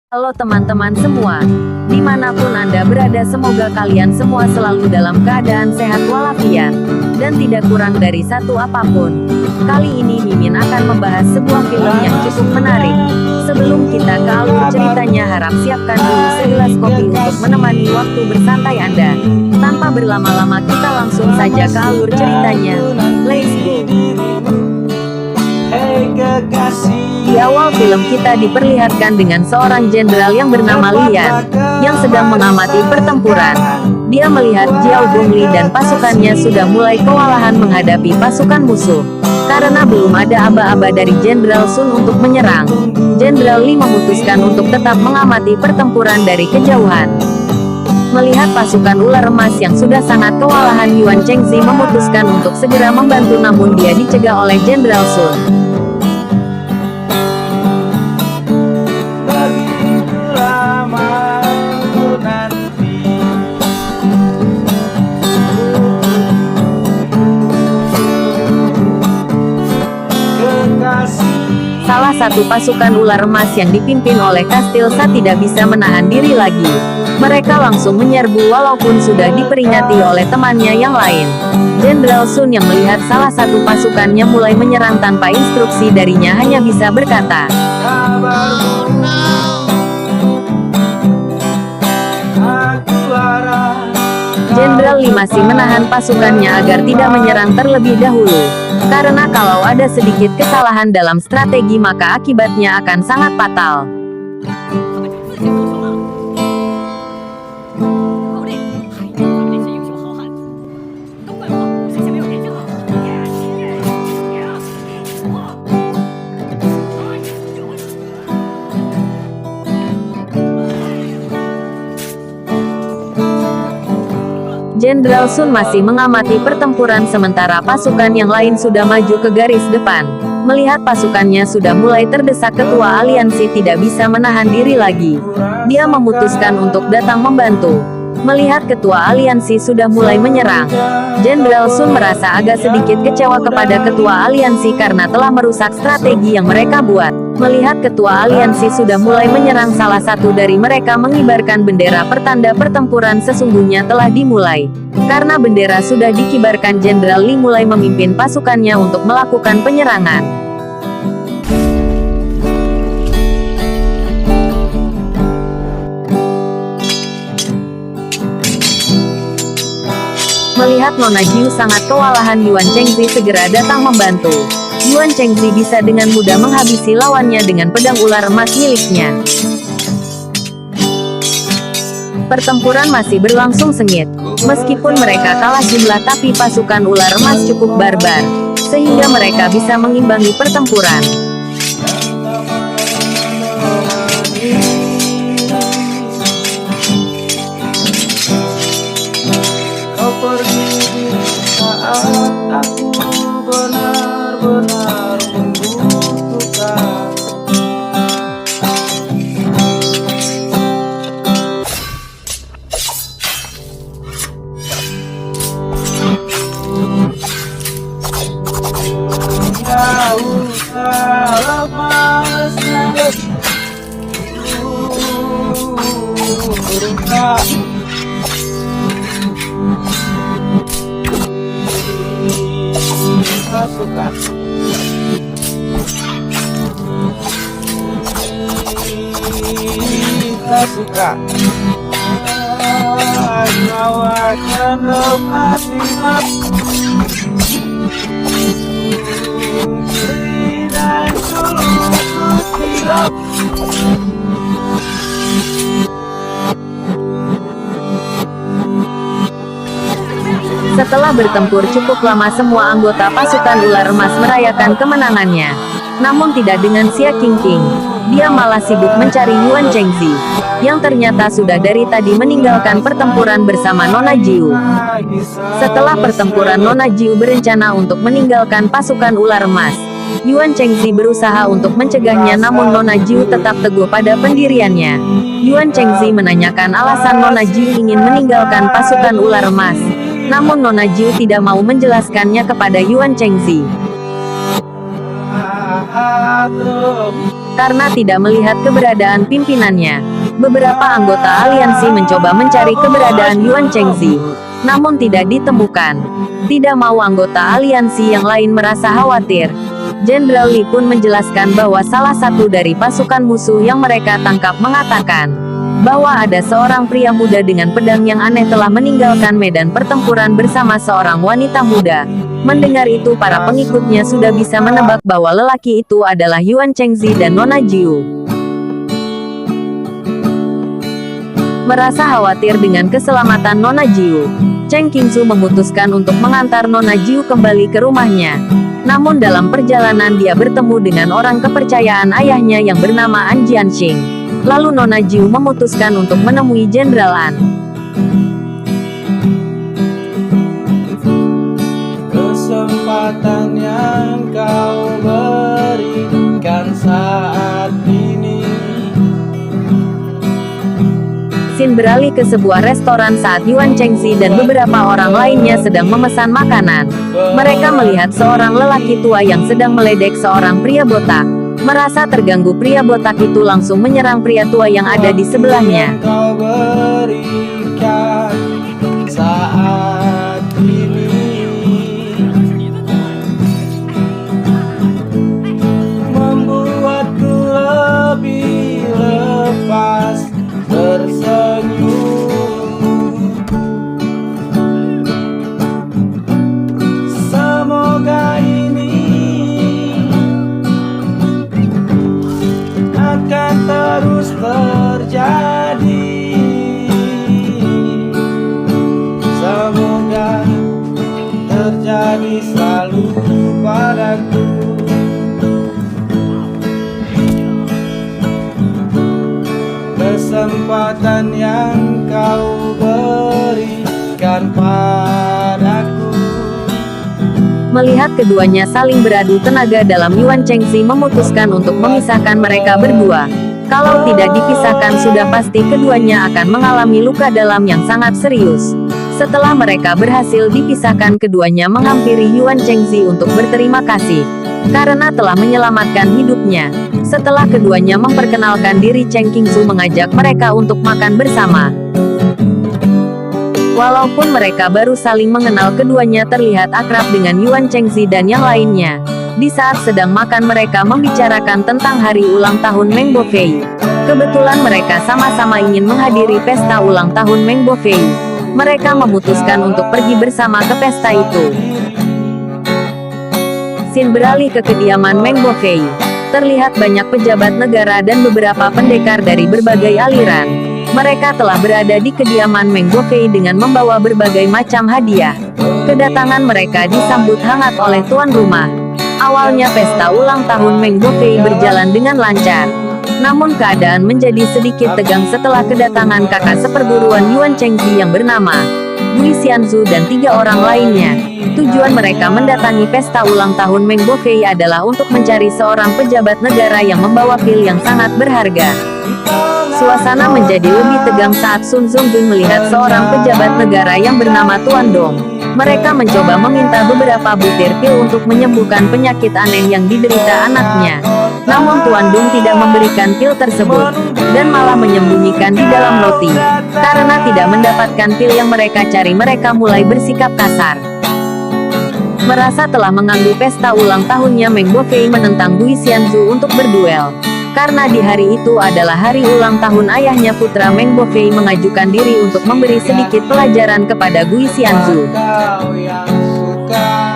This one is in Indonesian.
Halo teman-teman semua, dimanapun Anda berada, semoga kalian semua selalu dalam keadaan sehat walafiat, dan tidak kurang dari satu apapun. Kali ini Mimin akan membahas sebuah film yang cukup menarik. Sebelum kita ke alur ceritanya, harap siapkan dulu segelas kopi untuk menemani waktu bersantai Anda. Tanpa berlama-lama, kita langsung saja ke alur ceritanya. Let's go! Di awal film kita diperlihatkan dengan seorang jenderal yang bernama Lian, yang sedang mengamati pertempuran. Dia melihat Jiao Gongli dan pasukannya sudah mulai kewalahan menghadapi pasukan musuh. Karena belum ada aba-aba dari Jenderal Sun untuk menyerang, Jenderal Li memutuskan untuk tetap mengamati pertempuran dari kejauhan. Melihat pasukan ular emas yang sudah sangat kewalahan, Yuan Chengzi memutuskan untuk segera membantu, namun dia dicegah oleh Jenderal Sun. Salah satu pasukan ular emas yang dipimpin oleh Kastilsa tidak bisa menahan diri lagi. Mereka langsung menyerbu walaupun sudah diperingati oleh temannya yang lain. Jenderal Sun yang melihat salah satu pasukannya mulai menyerang tanpa instruksi darinya hanya bisa berkata, Jenderal Li masih menahan pasukannya agar tidak menyerang terlebih dahulu. Karena kalau ada sedikit kesalahan dalam strategi, maka akibatnya akan sangat fatal. Jenderal Sun masih mengamati pertempuran sementara pasukan yang lain sudah maju ke garis depan. Melihat pasukannya sudah mulai terdesak, ketua aliansi tidak bisa menahan diri lagi. Dia memutuskan untuk datang membantu. Melihat ketua aliansi sudah mulai menyerang, Jenderal Sun merasa agak sedikit kecewa kepada ketua aliansi karena telah merusak strategi yang mereka buat. Melihat ketua aliansi sudah mulai menyerang, salah satu dari mereka mengibarkan bendera pertanda pertempuran sesungguhnya telah dimulai. Karena bendera sudah dikibarkan, Jenderal Li mulai memimpin pasukannya untuk melakukan penyerangan. Melihat Nona Jiu sangat kewalahan, Yuan Chengzi segera datang membantu. Yuan Chengzi bisa dengan mudah menghabisi lawannya dengan pedang ular emas miliknya. Pertempuran masih berlangsung sengit. Meskipun mereka kalah jumlah, tapi pasukan ular emas cukup barbar, sehingga mereka bisa mengimbangi pertempuran. Saat aku benar-benar membutuhkan. Jauh lepasnya pasukan. Kita suka nawakan lepas hidup dan seluruh hidup. Setelah bertempur cukup lama, semua anggota pasukan ular emas merayakan kemenangannya. Namun tidak dengan Xia Qingqing. Dia malah sibuk mencari Yuan Chengzi, yang ternyata sudah dari tadi meninggalkan pertempuran bersama Nona Jiu. Setelah pertempuran, Nona Jiu berencana untuk meninggalkan pasukan ular emas. Yuan Chengzi berusaha untuk mencegahnya, namun Nona Jiu tetap teguh pada pendiriannya. Yuan Chengzi menanyakan alasan Nona Jiu ingin meninggalkan pasukan ular emas. Namun Nona Jiu tidak mau menjelaskannya kepada Yuan Chengzi. karena tidak melihat keberadaan pimpinannya. Beberapa anggota aliansi mencoba mencari keberadaan Yuan Chengzi, namun tidak ditemukan. Tidak mau anggota aliansi yang lain merasa khawatir, Jenderal Li pun menjelaskan bahwa salah satu dari pasukan musuh yang mereka tangkap mengatakan bahwa ada seorang pria muda dengan pedang yang aneh telah meninggalkan medan pertempuran bersama seorang wanita muda. Mendengar itu, para pengikutnya sudah bisa menebak bahwa lelaki itu adalah Yuan Chengzi dan Nona Jiu. Merasa khawatir dengan keselamatan Nona Jiu, Cheng Qingsu memutuskan untuk mengantar Nona Jiu kembali ke rumahnya. Namun dalam perjalanan dia bertemu dengan orang kepercayaan ayahnya yang bernama An Jianxing. Lalu Nona Jiu memutuskan untuk menemui Jenderal An. Kesempatan yang kau berikan saat ini. Scene beralih ke sebuah restoran saat Yuan Chengzi dan beberapa orang lainnya sedang memesan makanan. Mereka melihat seorang lelaki tua yang sedang meledek seorang pria botak. Merasa terganggu, pria botak itu langsung menyerang pria tua yang ada di sebelahnya. Kau berikan saat ini membuatku lebih lepas tersenyum. Semoga ini akan terus terjadi. Semoga terjadi selalu padaku. Kesempatan yang kau berikan padaku. Melihat keduanya saling beradu tenaga dalam, Yuan Chengzi memutuskan untuk memisahkan mereka berdua. Kalau tidak dipisahkan, sudah pasti keduanya akan mengalami luka dalam yang sangat serius. Setelah mereka berhasil dipisahkan, keduanya menghampiri Yuan Chengzi untuk berterima kasih karena telah menyelamatkan hidupnya. Setelah keduanya memperkenalkan diri, Cheng Qingsu mengajak mereka untuk makan bersama. Walaupun mereka baru saling mengenal, keduanya terlihat akrab dengan Yuan Chengzi dan yang lainnya. Di saat sedang makan, mereka membicarakan tentang hari ulang tahun Meng Bofei. Kebetulan mereka sama-sama ingin menghadiri pesta ulang tahun Meng Bofei. Mereka memutuskan untuk pergi bersama ke pesta itu. Scene beralih ke kediaman Meng Bofei. Terlihat banyak pejabat negara dan beberapa pendekar dari berbagai aliran. Mereka telah berada di kediaman Meng Bofei dengan membawa berbagai macam hadiah. Kedatangan mereka disambut hangat oleh tuan rumah. Awalnya pesta ulang tahun Meng Bofei berjalan dengan lancar. Namun keadaan menjadi sedikit tegang setelah kedatangan kakak seperguruan Yuan Chengzi yang bernama Gui Xianzu dan 3 orang lainnya. Tujuan mereka mendatangi pesta ulang tahun Meng Bofei adalah untuk mencari seorang pejabat negara yang membawa pil yang sangat berharga. Suasana menjadi lebih tegang saat Sun Zongjun melihat seorang pejabat negara yang bernama Tuan Dong. Mereka mencoba meminta beberapa butir pil untuk menyembuhkan penyakit aneh yang diderita anaknya. Namun Tuan Dong tidak memberikan pil tersebut, dan malah menyembunyikan di dalam roti. Karena tidak mendapatkan pil yang mereka cari, mereka mulai bersikap kasar. Merasa telah mengganggu pesta ulang tahunnya, Meng Bofei menentang Gui Xianzu untuk berduel. Karena di hari itu adalah hari ulang tahun ayahnya, putra Meng Bofei mengajukan diri untuk memberi sedikit pelajaran kepada Gui Xianzu. Kau yang suka